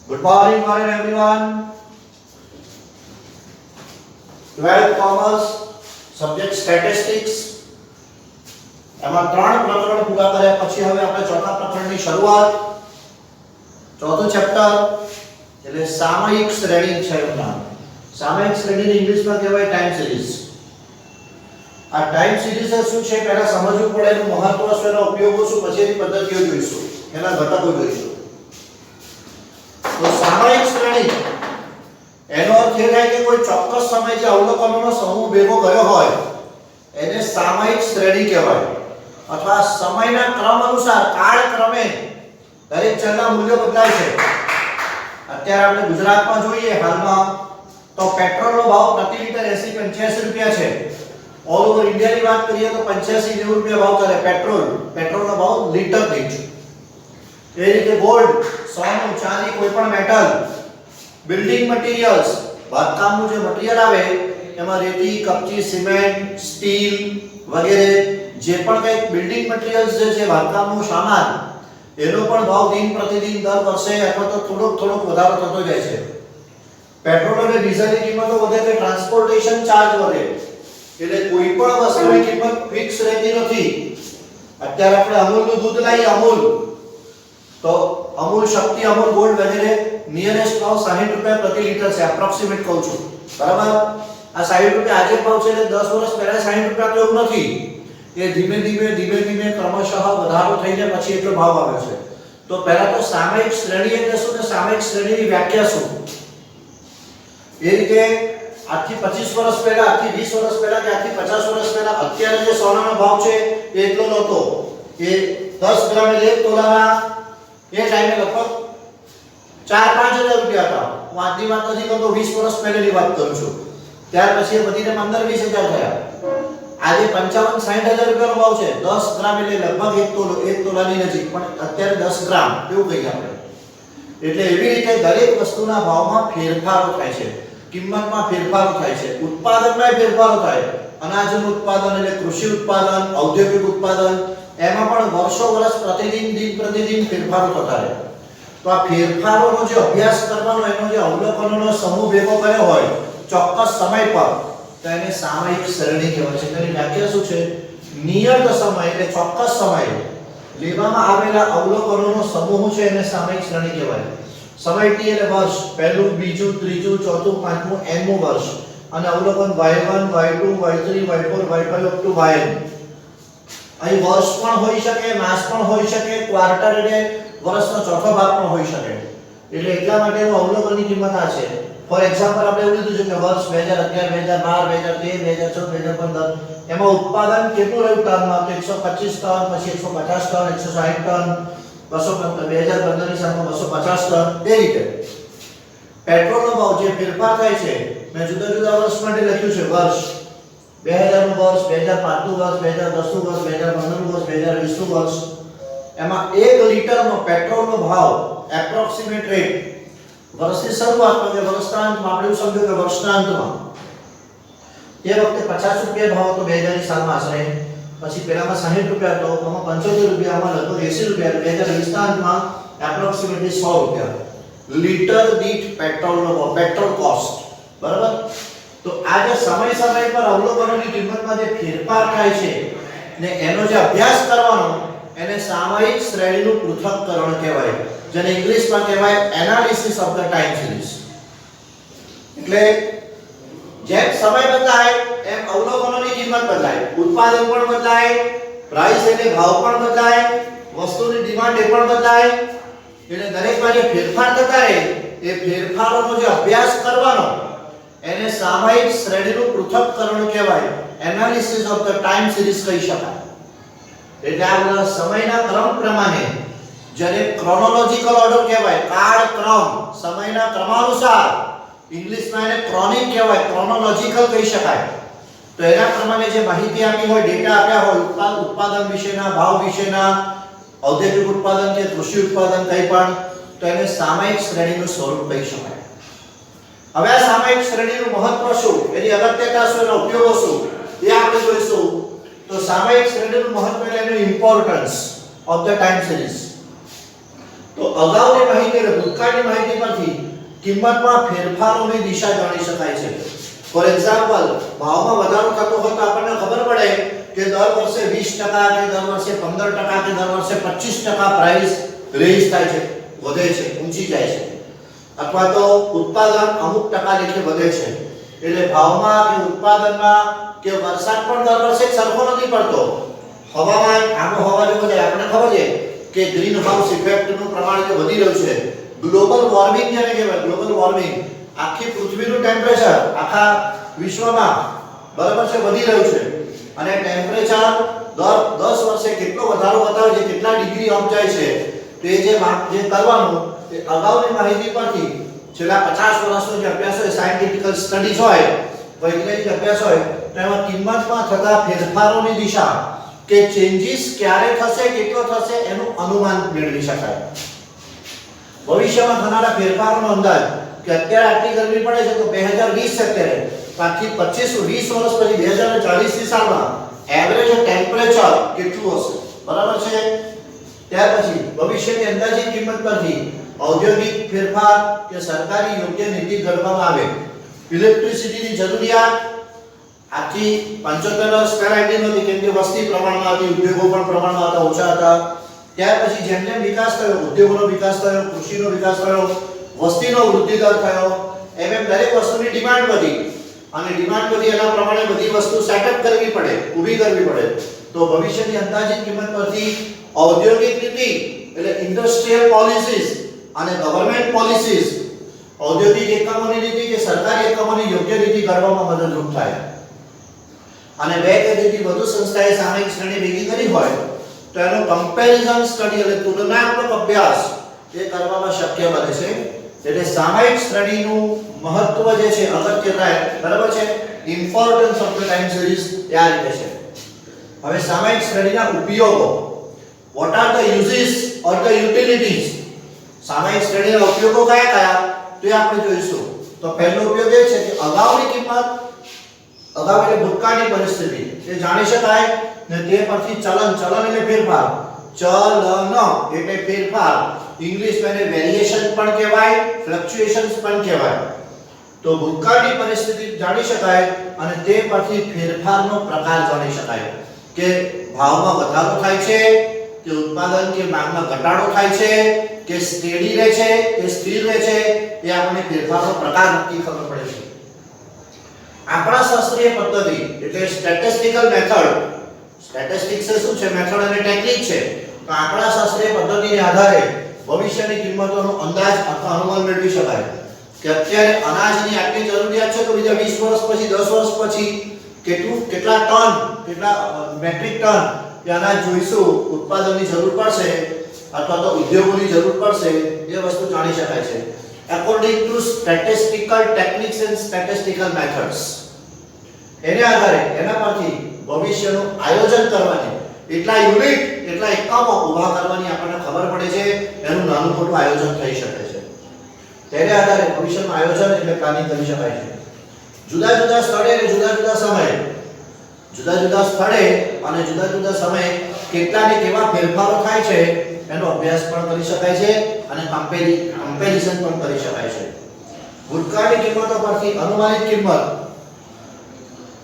Good morning, morning everyone. 12th Commerce, subject statistics. એમાં ત્રણ પ્રકરણ પૂરા કર્યા પછી હવે આપણે ચોથા પ્રકરણની શરૂઆત. ચોથું ચેપ્ટર એટલે સામયિક શ્રેણી છે એનું નામ. સામયિક શ્રેણીને ઇંગ્લિશમાં કહેવાય ટાઈમ સિરીઝ. આ ટાઈમ સિરીઝ શું છે પહેલા સમજવું પડે, એનું મહત્વ શું, એના ઉપયોગો શું, પછી એની પદ્ધતિઓ જોઈશું, એના ઘટકો જોઈશું. તો સામયિક શ્રેણી એનો અર્થ એ થાય કે કોઈ ચોક્કસ સમય જે અવલોકનોનો સમૂહ ભેગો કર્યો હોય એને સામયિક શ્રેણી કહેવાય. અથવા સમયના ક્રમ અનુસાર કાળક્રમે દરેક ચલના મૂલ્યો બદલાય છે. અત્યારે આપણે ગુજરાતમાં જોઈએ હાલમાં તો પેટ્રોલનો ભાવ પ્રતિ લિટર 80-85 રૂપિયા છે. ઓલ ઓવર ઇન્ડિયાની વાત કરીએ તો 85-90 રૂપિયા ભાવ ચાલે પેટ્રોલનો ભાવ લિટર દીઠ. એ રીતે ગોલ્ડ, સોનું, ચાંદી, કોઈ પણ મેટલ, બિલ્ડિંગ મટીરીયલ્સ, બાંધકામનું જે મટીરીયલ આવે એમાં રેતી, કપચી, સિમેન્ટ, સ્ટીલ વગેરે જે પણ કંઈ બિલ્ડિંગ મટીરીયલ્સ જે છે, બાંધકામનો સામાન, એનો પણ ભાવ દિન પ્રતિદિન દર વર્ષે અથવા તો થોડોક વધારો થતો જાય છે. પેટ્રોલ અને ડીઝલની કિંમતો વધે તો ટ્રાન્સપોર્ટેશન ચાર્જ વધે. એટલે કોઈ પણ વસ્તુની કિંમત ફિક્સ રહેતી નથી. અત્યારે આપણે અમૂલનું દૂધ લઈએ, તો અમૂલ શક્તિ, અમૂલ ગોલ્ડ વગેરે નિયરેસ્ટ ભાવ 60 રૂપિયા પ્રતિ લિટર છે, એપ્રોક્સિમેટ કહું છું, બરાબર. આ 60 રૂપિયા આજે ભાવ છે એટલે 10 વર્ષ પહેલા 60 રૂપિયા તો એવું નથી. એ ધીમે ધીમે ક્રમશઃ વધારો થઈને પછી એટલો ભાવ આવે છે. તો પહેલા તો સામયિક શ્રેણી એટલે શું ને સામયિક શ્રેણીની વ્યાખ્યા શું? એ રીતે આજથી 25 વર્ષ પહેલા, આજથી 20 વર્ષ પહેલા કે આજથી 50 વર્ષ પહેલા અત્યારે જે સોનાનો ભાવ છે એ એટલો નહોતો. એ 10 ગ્રામે 1 તોલાના એ ટાઈમે લગભગ 4-5 હજાર રૂપિયા હતા. હું આજની વાત નથી કરતો, 20 વર્ષ પહેલાની વાત કરું છું. ત્યાર પછી એ વધીને 15-20 હજાર થયા. આજે 55-60 હજાર રૂપિયાનો ભાવ છે. 10 ગ્રામ એટલે લગભગ 1 તોલાની નજીક, પણ અત્યારે 10 ગ્રામ એવું કહીએ આપણે. એટલે એવી રીતે દરેક વસ્તુના ભાવમાં ફેરફારો થાય છે, કિંમતમાં ફેરફારો થાય છે, ઉત્પાદનમાં ફેરફારો થાય. અનાજનું ઉત્પાદન એટલે કૃષિ ઉત્પાદન, ઔદ્યોગિક ઉત્પાદન, એમાં પણ વર્ષ દિન પ્રતિદિન ફેરફારો થતા રહે. તો આ ફેરફારોનો જે અભ્યાસ કરવાનો, એનો જે અવલોકનોનો સમૂહ ભેગો કર્યો હોય ચોક્કસ સમય પર, તો એને સામયિક શ્રેણી કહેવાય છે. તેની વ્યાખ્યા શું છે? નિયત સમય એટલે ચોક્કસ સમયે લેવામાં આવેલા અવલોકનોનો સમૂહ છે, એને સામયિક શ્રેણી કહેવાય. સમય T એટલે વર્ષ, પહેલું, બીજું, ત્રીજું, ચોથું, પાંચમું, nમું વર્ષ. અને અવલોકન y1, y2, y3, y4, y5 up to yn. અહીં વર્ષ પણ હોઈ શકે, માસ પણ હોઈ શકે, ક્વાર્ટર એટલે વર્ષનો ચોથો ભાગ પણ હોઈ શકે. એટલે એટલા માટેનું અવલોકનની કિંમત આ છે. ફોર એક્ઝામ્પલ આપણે એવું લીધું છે કે વર્ષ 2011, 2012, 2013, 2014, 2015 એમાં ઉત્પાદન કેટલું રહ્યું ટનમાં? તો 125 ટન, પછી 150 ટન, 160 ટન, 2015 ની સામે 250 ટન. એ રીતે પેટ્રોલનો ભાવ જે ફેરફાર થાય છે, મેં જુદા જુદા વર્ષ માટે લખ્યું છે. વર્ષ 2000 નું વર્ષ, 2005 નું વર્ષ, 2010 નું વર્ષ, 2015 નું વર્ષ, 2020 નું વર્ષ. એમાં 1 લિટરનો પેટ્રોલનો ભાવ એપ્રોક્સિમેટ રેટ વર્ષની શરૂઆતમાં કે વર્ષના અંતમાં, આપણે એવું સમજો કે વર્ષના અંતમાં તે વખતે 50 રૂપિયા ભાવ હતો 2000 ની સાલમાં આશરે. પછી પેલામાં 60 રૂપિયા હતો, આમાં 75 રૂપિયા, આમાં લગભગ 80 રૂપિયા. 2020 ના અંતમાં એપ્રોક્સિમેટલી 100 રૂપિયા લિટર દીઠ પેટ્રોલનો ભાવ, પેટ્રોલ કોસ્ટ, બરાબર. તો આ જે સમય પર અવલોકનોની કિંમતમાં જે ફેરફાર થાય છે ને એનો જે અભ્યાસ કરવાનો, એને સામયિક શ્રેણીનું પૃથક્કરણ કહેવાય, જેને ઇંગ્લિશમાં કહેવાય analysis of the time series. એટલે જેમ સમય બદલાય એમ અવલોકનોની કિંમત બદલાય, ઉત્પાદન પણ બદલાય, પ્રાઇસ એટલે ભાવ પણ બદલાય, વસ્તુની ડિમાન્ડ એ પણ બદલાય. એટલે દરેકમાં જે ફેરફાર થતા રહે એ ફેરફારોનો જે અભ્યાસ કરવાનો, એને સામયિક શ્રેણીનું પૃથક્કરણ કહેવાય, analysis of the time series કહી શકાય. એટલે આ બધા સમયના ક્રમ પ્રમાણે, જેને ક્રોનોલોજીકલ ઓર્ડર કહેવાય, કાળક્રમ, સમયના ક્રમાનુસાર, ઇંગ્લિશમાં એને ક્રોનિક કહેવાય, ક્રોનોલોજીકલ કહી શકાય. તો એના પ્રમાણે જે માહિતી આપી હોય, ડેટા આપ્યા હોય ઉત્પાદન વિશેના, ભાવ વિશેના, ઔદ્યોગિક ઉત્પાદન કે કૃષિ ઉત્પાદન કંઈ પણ, તો એને સામયિક શ્રેણીનું સ્વરૂપ કહી શકાય. હવે આ સામયિક શ્રેણીનું મહત્વ શું, એની અગત્યતા શું, એના ઉપયોગો શું, એ આપણે જોઈશું. તો સામયિક શ્રેણીનું મહત્વ એટલે એનું importance of the time series. તો અગાઉની માહિતી અને ભૂતકાળની માહિતી પરથી કિંમતમાં ફેરફારોની દિશા જાણી શકાય છે. ફોર એક્ઝામ્પલ, ભાવમાં વધારો થતો હોય તો આપણને ખબર પડે કે દર વર્ષે 20% કે દર વર્ષે 15% કે દર વર્ષે 25% પ્રાઇસ રેઝ થાય છે, વધે છે, ઊંચી જાય છે, અથવા તો ઉત્પાદન અમુક ટકા લેખે વધે છે. એટલે ભાવમાં કે ઉત્પાદનમાં કે વરસાદ પણ દર વર્ષે સરખો નથી પડતો. હવામાન આબોહવા જે બધે આપણે ખબર છે કે ગ્રીન હાઉસ ઇફેક્ટનું પ્રમાણ જે વધી રહ્યું છે, ગ્લોબલ વોર્મિંગ જેને કહેવાય, ગ્લોબલ વોર્મિંગ, આખી પૃથ્વીનું ટેમ્પરેચર આખા વિશ્વમાં બરાબર છે વધી રહ્યું છે. અને ટેમ્પરેચર દર 10 વર્ષે કેટલો વધારો બતાવે છે, કેટલા ડિગ્રી અપ જાય છે, તે જે કરવાનું તે અગાઉની માહિતી પરથી છેલ્લા 50 વર્ષનો જે અભ્યાસ હોય, સાયન્ટિફિકલ સ્ટડીઝ હોય, વૈજ્ઞાનિક અભ્યાસ હોય, તો એમાં કિંમતમાં થતા ફેરફારોની દિશા કે ચેન્જીસ ક્યારે થશે, કેટલો થશે એનું અનુમાન મેળવી શકાય. ભવિષ્યમાં થનારા ફેરફારોનો અંદાજ કે અત્યારે આટલી ગરમી પડે છે તો 2020 અત્યારે પાછી 25-20 વર્ષ પછી 2040 ની સાલમાં એવરેજ ટેમ્પરેચર કેટલું હશે, બરાબર છે. ત્યાર પછી ભવિષ્યની અંદાજિત કિંમત પરથી ઔદ્યોગિક ફેરફાર કે સરકારી યોગ્ય નીતિ ઘડવામાં આવે. ઇલેક્ટ્રિસિટીની જરૂરિયાત આથી 75 વર્ષ પહેલા એટલી નહોતી, કેમ કે વસ્તી પ્રમાણમાં હતી, ઉદ્યોગો પણ પ્રમાણમાં હતા, ઓછા હતા. ત્યાર પછી જેમ જેમ વિકાસ થયો, ઉદ્યોગોનો વિકાસ થયો, કૃષિનો વિકાસ થયો, વસ્તીનો વૃદ્ધિ દર થયો, એમ દરેક વસ્તુની ડિમાન્ડ વધી, અને ડિમાન્ડ વધી એના પ્રમાણે બધી વસ્તુ સેટઅપ કરવી પડે, ઊભી કરવી પડે. તો ભવિષ્યની અંદાજિત કિંમત પરથી ઔદ્યોગિક નીતિ એટલે ઇન્ડસ્ટ્રીયલ પોલિસીઝ અને ગવર્નમેન્ટ પોલિસીઝ, ઔદ્યોગિક એકમોની નીતિ કે સરકારી એકમોની યોગ્ય નીતિ ઘડવામાં મદદરૂપ થાય. અને બે કે તેથી વધુ સંસ્થાએ સામયિક શ્રેણી ભેગી કરી હોય તો એનો કમ્પેરિઝન સ્ટડી એટલે તુલનાત્મક અભ્યાસ એ કરવામાં શક્ય બને છે. એટલે સામયિક શ્રેણીનું મહત્વ જે છે, અગત્યતા, બરાબર છે, importance of the time series એ આ રીતે છે. હવે સામયિક શ્રેણીના ઉપયોગો, what are the uses or the utilities, સામયિક શ્રેણીના ઉપયોગો કયા કયા તો એ આપણે જોઈશું. તો પહેલો ઉપયોગ એ છે કે અગાઉની કિંમત, અગાઉ એટલે ભૂતકાળની પરિસ્થિતિ એ જાણી શકાય ને તે પરથી ચલન એટલે ફેરફાર, ચલન એટલે ફેરફાર, ઇંગ્લિશમાં એને વેરિએશન પણ કહેવાય, ફ્લક્ચ્યુએશન્સ પણ કહેવાય. તો ભૂતકાળની પરિસ્થિતિ જાણી શકાય અને તે પરથી ફેરફારનો પ્રકાર જાણી શકાય કે ભાવમાં વધારો થાય છે કે ઉત્પાદન કે માંગમાં ઘટાડો થાય છે કે સ્ટેડી રહે છે કે સ્થિર રહે છે, એ આપણને ફેરફારનો પ્રકાર નક્કી ખબર પડે છે. આંકડાશાસ્ત્રીય પદ્ધતિ એટલે સ્ટેટિસ્ટિકલ મેથડ, સ્ટેટિસ્ટિક્સ શું છે, મેથડ અને ટેકનિક છે. તો આંકડાશાસ્ત્રીય પદ્ધતિને આધારે ભવિષ્યની કિંમતોનો અંદાજ અથવા અનુમાન મેળવી શકાય કે અત્યારે અનાજની આટલી જરૂરિયાત છે તો બીજા 20 વર્ષ પછી, 10 વર્ષ પછી કેટલા ટન, કેટલા મેટ્રિક ટન એ અનાજ જોઈશું, ઉત્પાદનની જરૂર પડશે અથવા તો ઉદ્યોગોની જરૂર પડશે, એ વસ્તુ જાણી શકાય છે according to statistical techniques and statistical methods. એને આધારે એના પરથી ભવિષ્યનું આયોજન કરવાની, એટલા યુનિટ, એટલા એકમો ઊભા કરવાની આપણને ખબર પડે છે, એનું નાનું મોટું આયોજન થઈ શકે છે. તેને આધારે ભવિષ્યનું આયોજન એટલે પ્લાનિંગ કરી શકાય છે. જુદા જુદા સ્થળે અને જુદા જુદા સમયે, જુદા જુદા સ્થળે અને જુદા જુદા સમયે કેટલા ને કેવા ફેરફારો થાય છે એનો અભ્યાસ પણ કરી શકાય છે અને કમ્પેરિઝન પણ કરી શકાય છે. ભૂતકાળની કિંમતો પરથી અનુમાનિત કિંમત,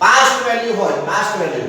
પાસ્ટ વેલ્યુ હોય, પાસ્ટ વેલ્યુ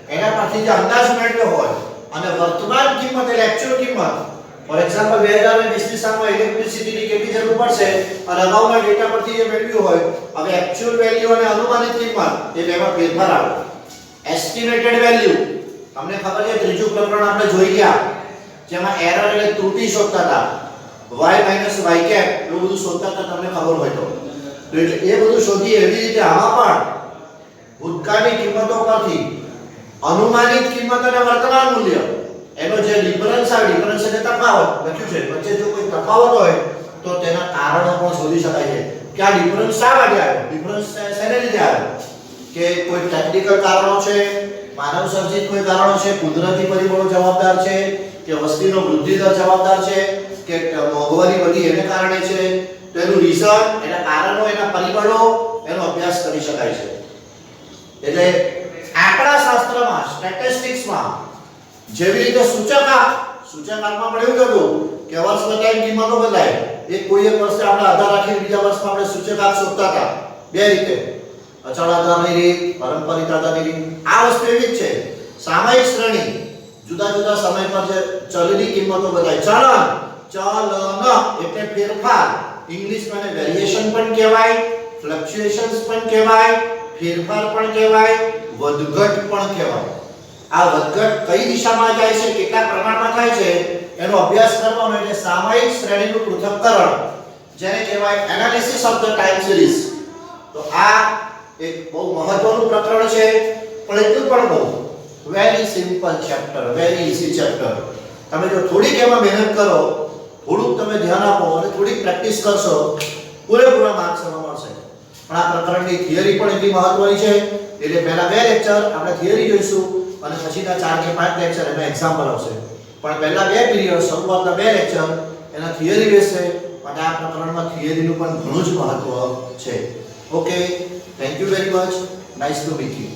એના પરથી જે અંદાજ મેળવ્યો હોય, અને વર્તમાન કિંમત એટલે એક્ચ્યુઅલ કિંમત. ફોર એક્ઝામ્પલ 2020 ની સાલમાં ઇલેક્ટ્રિસિટીની કેટલી જરૂર પડશે અને અગાઉના ડેટા પરથી જે મેળવ્યું હોય, હવે એક્ચ્યુઅલ વેલ્યુ અને અનુમાનિત કિંમત એ બેમાં ફેરફાર આવે. એસ્ટિમેટેડ વેલ્યુ, તમને ખબર છે ત્રીજું પ્રકરણ આપણે જોઈ ગયા જેમાં એરર એટલે ત્રુટિ શોધતા હતા, y y કેપ એવું બધું શોધતા હતા, તમને ખબર હોય તો એટલે એ બધું શોધી. એવી રીતે આમાં પણ ભૂતકાળની કિંમતો પરથી અનુમાનિત કિંમત અને વર્તમાન મૂલ્ય એનો જે ડિફરન્સ આવે, ડિફરન્સ એટલે તફાવત લખ્યું છે, વચ્ચે જો કોઈ તફાવત હોય તો તેના કારણો પણ શોધી શકાય છે કે આ ડિફરન્સ શા માટે આવ્યો, ડિફરન્સ શેને લીધે આવ્યો, કે કોઈ ટેકનિકલ કારણો છે, માનવ સર્જિત કોઈ કારણો છે, કુદરતી પરિબળો જવાબદાર છે કે વસ્તીનો વૃદ્ધિ દર જવાબદાર છે કે મોંઘવારી વધી એને કારણે છે. તો એનું રીઝન, એના કારણો, એના પરિબળો એનો અભ્યાસ કરી શકાય છે. એટલે આંકડાશાસ્ત્રમાં, સ્ટેટિસ્ટિક્સમાં જેવી રીતે સૂચકાંકમાં પણ એવું હતું કે કે વર્ષ બતાવીને કિંમતો બદલાય. એક કોઈ એક વર્ષે આપણે આધાર રાખીને બીજા વર્ષમાં આપણે સૂચકાંક શોધતા હતા બે રીતે, અચળ આધારની રીત, પારંપરિક આધારની રીત. આ વસ્તુ એવી જ છે. સામયિક શ્રેણી જુદા જુદા સમય પર જે ચલની કિંમતો બદલાય. ચલન એટલે ફેરફાર. ઇંગ્લિશમાં એને વેરિએશન પણ કહેવાય, ફ્લક્ચ્યુએશન્સ પણ કહેવાય, ફેરફાર પણ કહેવાય, વધઘટ પણ કહેવાય. આ વધઘટ કઈ દિશામાં જાય છે, કેટલા પ્રમાણમાં થાય છે એનો અભ્યાસ કરવાનો એટલે સામયિક શ્રેણીનું પૃથ્થકરણ, જેને કહેવાય analysis of the time series. તો આ એક બહુ મહત્વનું પ્રકરણ છે, પણ એટલું પણ બહુ very simple chapter, very easy chapter. તમે જો થોડીક એમાં મહેનત કરો, થોડુંક તમે ધ્યાન આપો અને થોડીક પ્રેક્ટિસ કરશો, પૂરેપૂરા માર્ક્સ મળશે. પણ આ પ્રકરણની થિયરી પણ એટલી મહત્વની છે એટલે પહેલા બે લેક્ચર આપણે થિયરી જોઈશું અને પછીના 4 કે 5 લેક્ચર એના એક્ઝામ્પલ આવશે. પણ પહેલા બે પીરિયડ, શરૂઆતના બે લેક્ચર એના થિયરી બેસશે અને આ પ્રકરણમાં થિયરીનું પણ ઘણું જ મહત્વ છે. Okay, thank you very much. Nice to meet you.